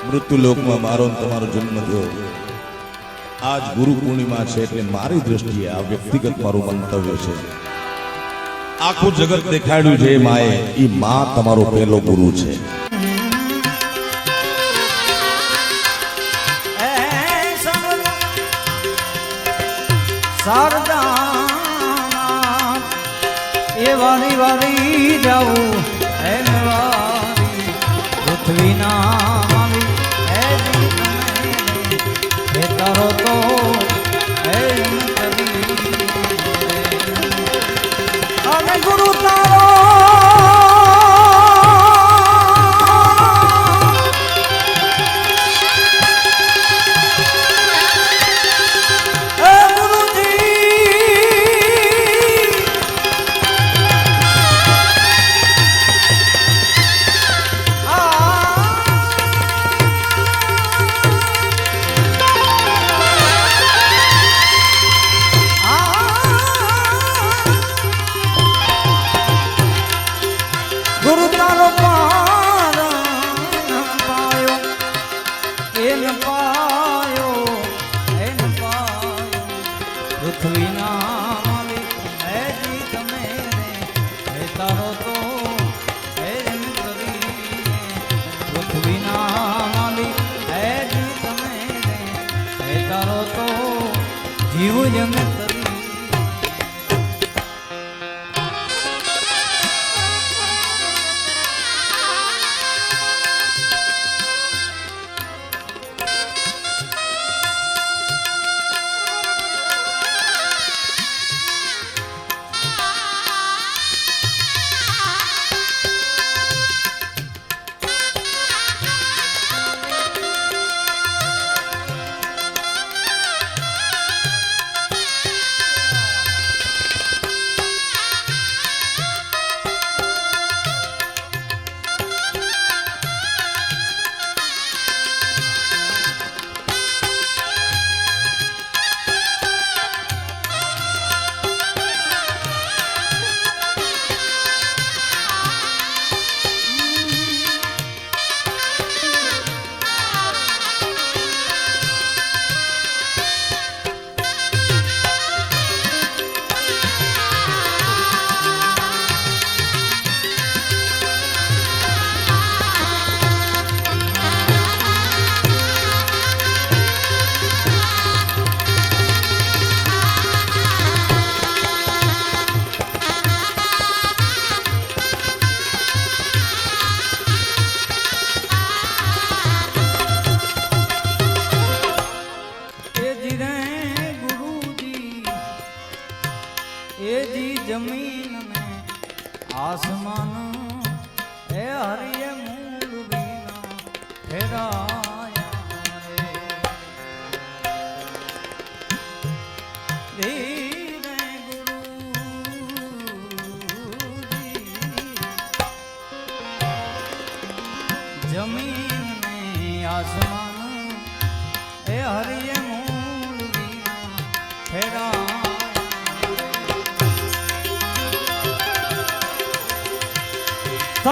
મૃત્યુલોકમાં મારો ને તમારો જન્મ થયો. આજ ગુરુ પૂર્ણિમા છે એટલે મારી દ્રષ્ટિએ આ વ્યક્તિગત મારું મંતવ્ય છે. આખું જગત દેખાડ્યું છે માએ, ઈ માં તમારો પહેલો ગુરુ છે. શારદા એ વારી વારી જાઉં હે વારી પૃથ્વીના માવી હે હે તારો તો હે અને ગુરુ તારો જીવ જન જમીન ને આસમાન હે હરિય મૂળ વિના ફેરાયા ધીરે ગુરુજી જમીન ને આસમાન હે હરિય